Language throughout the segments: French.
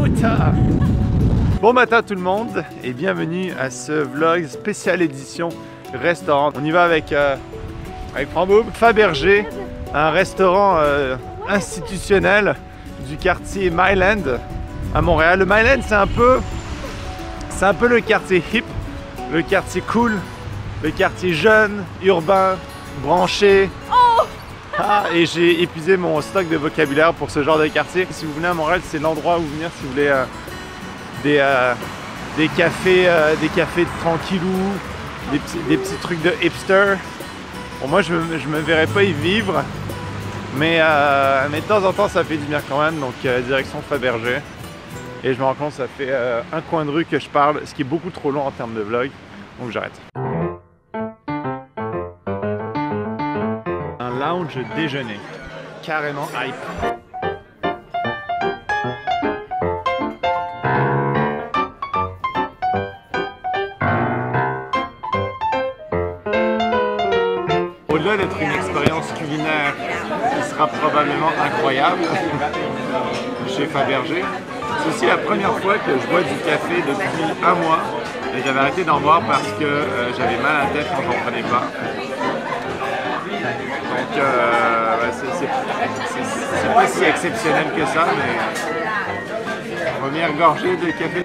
putain! Bon matin tout le monde et bienvenue à ce vlog spécial édition restaurant. On y va avec Franboub, Fabergé, un restaurant institutionnel du quartier Myland à Montréal. Le Myland c'est un peu le quartier hip, le quartier cool, le quartier jeune, urbain, branché. Ah, et j'ai épuisé mon stock de vocabulaire pour ce genre de quartier. Si vous venez à Montréal, c'est l'endroit où venir si vous voulez des cafés tranquillou, des petits trucs de hipster. Bon, moi je me verrais pas y vivre, mais de temps en temps ça fait du bien quand même. Donc direction Fabergé. Et je me rends compte ça fait un coin de rue que je parle, ce qui est beaucoup trop long en termes de vlog. Donc j'arrête. Un lounge déjeuner, carrément hype. Au-delà d'être une expérience culinaire qui sera probablement incroyable chez Fabergé, c'est aussi la première fois que je bois du café depuis un mois. Et j'avais arrêté d'en boire parce que j'avais mal à la tête quand j'en prenais pas. Donc c'est pas si exceptionnel que ça, mais première gorgée de café.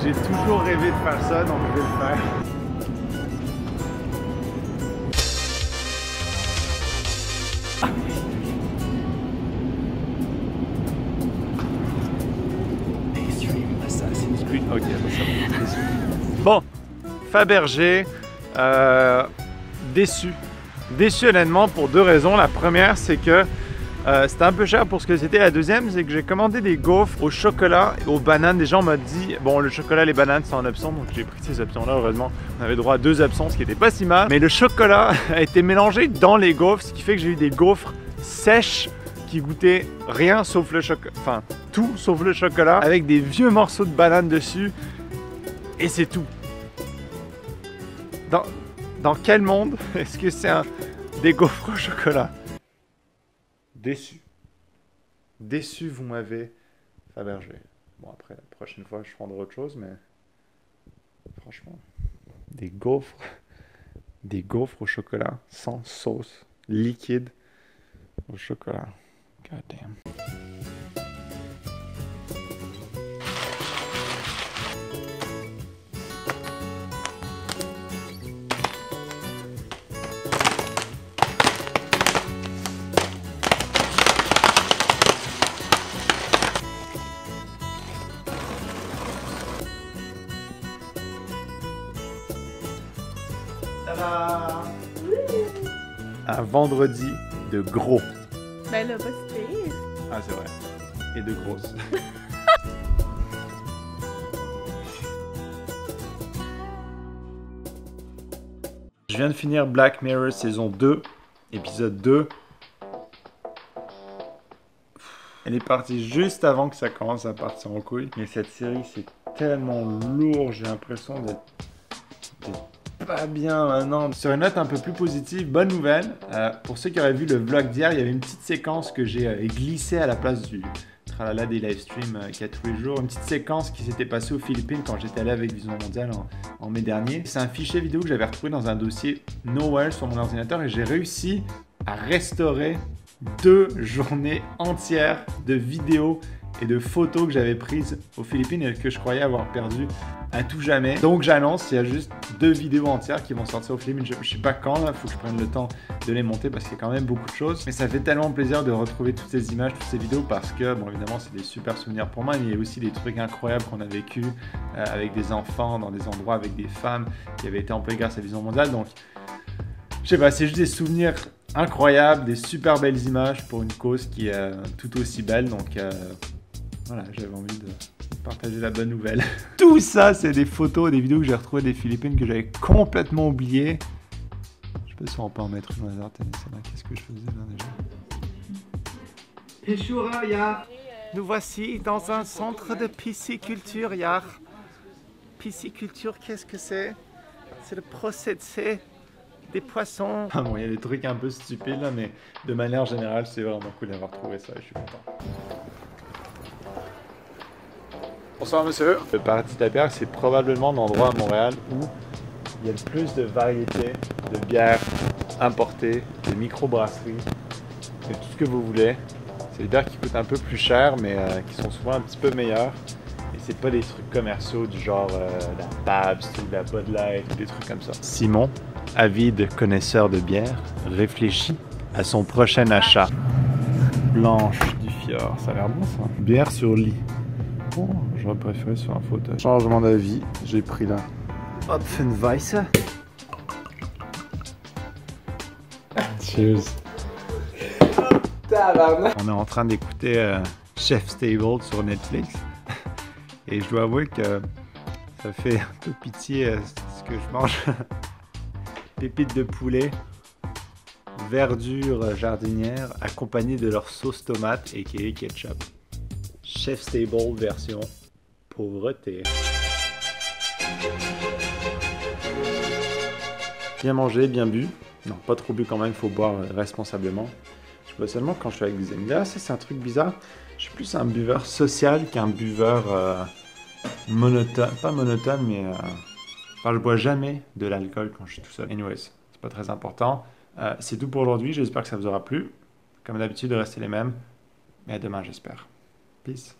J'ai toujours rêvé de faire ça, donc je vais le faire. Assassin's Creed. Ok, bon, Fabergé, déçu. Déçu honnêtement pour deux raisons. La première, c'est que c'était un peu cher pour ce que c'était. La deuxième, c'est que j'ai commandé des gaufres au chocolat et aux bananes. Des gens m'ont dit, bon, le chocolat et les bananes sont en option, donc j'ai pris ces options-là. Heureusement, on avait droit à 2 options, ce qui n'était pas si mal. Mais le chocolat a été mélangé dans les gaufres, ce qui fait que j'ai eu des gaufres sèches qui goûtaient rien sauf le chocolat, enfin tout sauf le chocolat, avec des vieux morceaux de banane dessus. Et c'est tout. Dans quel monde est-ce que c'est des gaufres au chocolat? Déçu. Déçu, vous m'avez Fabergé. Bon, après, la prochaine fois, je prendrai autre chose, mais franchement, des gaufres au chocolat, sans sauce, liquide, au chocolat. God damn. Un vendredi de gros. Ben là, pas si pire. Ah, c'est vrai. Et de grosses. Je viens de finir Black Mirror saison 2, épisode 2. Elle est partie juste avant que ça commence à partir en couille. Mais cette série, c'est tellement lourd, j'ai l'impression d'être pas bien maintenant. Sur une note un peu plus positive, bonne nouvelle. Pour ceux qui auraient vu le vlog d'hier, il y avait une petite séquence que j'ai glissée à la place du tralala des live streams qu'il y a tous les jours. Une petite séquence qui s'était passée aux Philippines quand j'étais allé avec Vision Mondiale en mai dernier. C'est un fichier vidéo que j'avais retrouvé dans un dossier Nowhere sur mon ordinateur et j'ai réussi à restaurer 2 journées entières de vidéos et de photos que j'avais prises aux Philippines et que je croyais avoir perdu à tout jamais. Donc j'annonce, il y a juste 2 vidéos entières qui vont sortir aux Philippines. Je sais pas quand, là, faut que je prenne le temps de les monter parce qu'il y a quand même beaucoup de choses. Mais ça fait tellement plaisir de retrouver toutes ces images, toutes ces vidéos parce que, bon, évidemment, c'est des super souvenirs pour moi, mais il y a aussi des trucs incroyables qu'on a vécu avec des enfants, dans des endroits avec des femmes qui avaient été employées grâce à Vision Mondiale. Donc, je sais pas, c'est juste des souvenirs incroyables, des super belles images pour une cause qui est tout aussi belle. Donc, voilà, j'avais envie de partager la bonne nouvelle. Tout ça, c'est des photos, des vidéos que j'ai retrouvées des Philippines que j'avais complètement oubliées. Je sais pas si on peut en mettre une hasard. Qu'est-ce que je faisais là déjà? Peshuraya! Nous voici dans un centre de pisciculture, Yar. Pisciculture, qu'est-ce que c'est? C'est le procédé des poissons. Ah bon, il y a des trucs un peu stupides là, mais de manière générale, c'est vraiment cool d'avoir trouvé ça et je suis content. Bonsoir monsieur. Le Paradis Tapière, c'est probablement l'endroit à Montréal où il y a le plus de variétés de bières importées, de microbrasseries, de tout ce que vous voulez. C'est des bières qui coûtent un peu plus cher, mais qui sont souvent un petit peu meilleures. Et c'est pas des trucs commerciaux du genre la Pabst ou la Bud Light ou des trucs comme ça. Simon, avide connaisseur de bière, réfléchit à son prochain achat. Blanche du Fjord, ça a l'air bon ça. Bière sur lit. Oh, j'aurais préféré sur un fauteuil. Changement d'avis, j'ai pris la Hopfenweisse. Cheers. On est en train d'écouter Chef's Table sur Netflix. Et je dois avouer que ça fait un peu pitié ce que je mange. Pépites de poulet, verdure jardinière, accompagnées de leur sauce tomate et ketchup. Chef's Table version pauvreté. Bien mangé, bien bu. Non, pas trop bu quand même, il faut boire responsablement. Je bois seulement quand je suis avec des amis. Là, ça c'est un truc bizarre. Je suis plus un buveur social qu'un buveur monotone. Pas monotone, mais... Enfin, je bois jamais de l'alcool quand je suis tout seul. Anyways, c'est pas très important. C'est tout pour aujourd'hui. J'espère que ça vous aura plu. Comme d'habitude, restez les mêmes. Mais à demain, j'espère. Peace.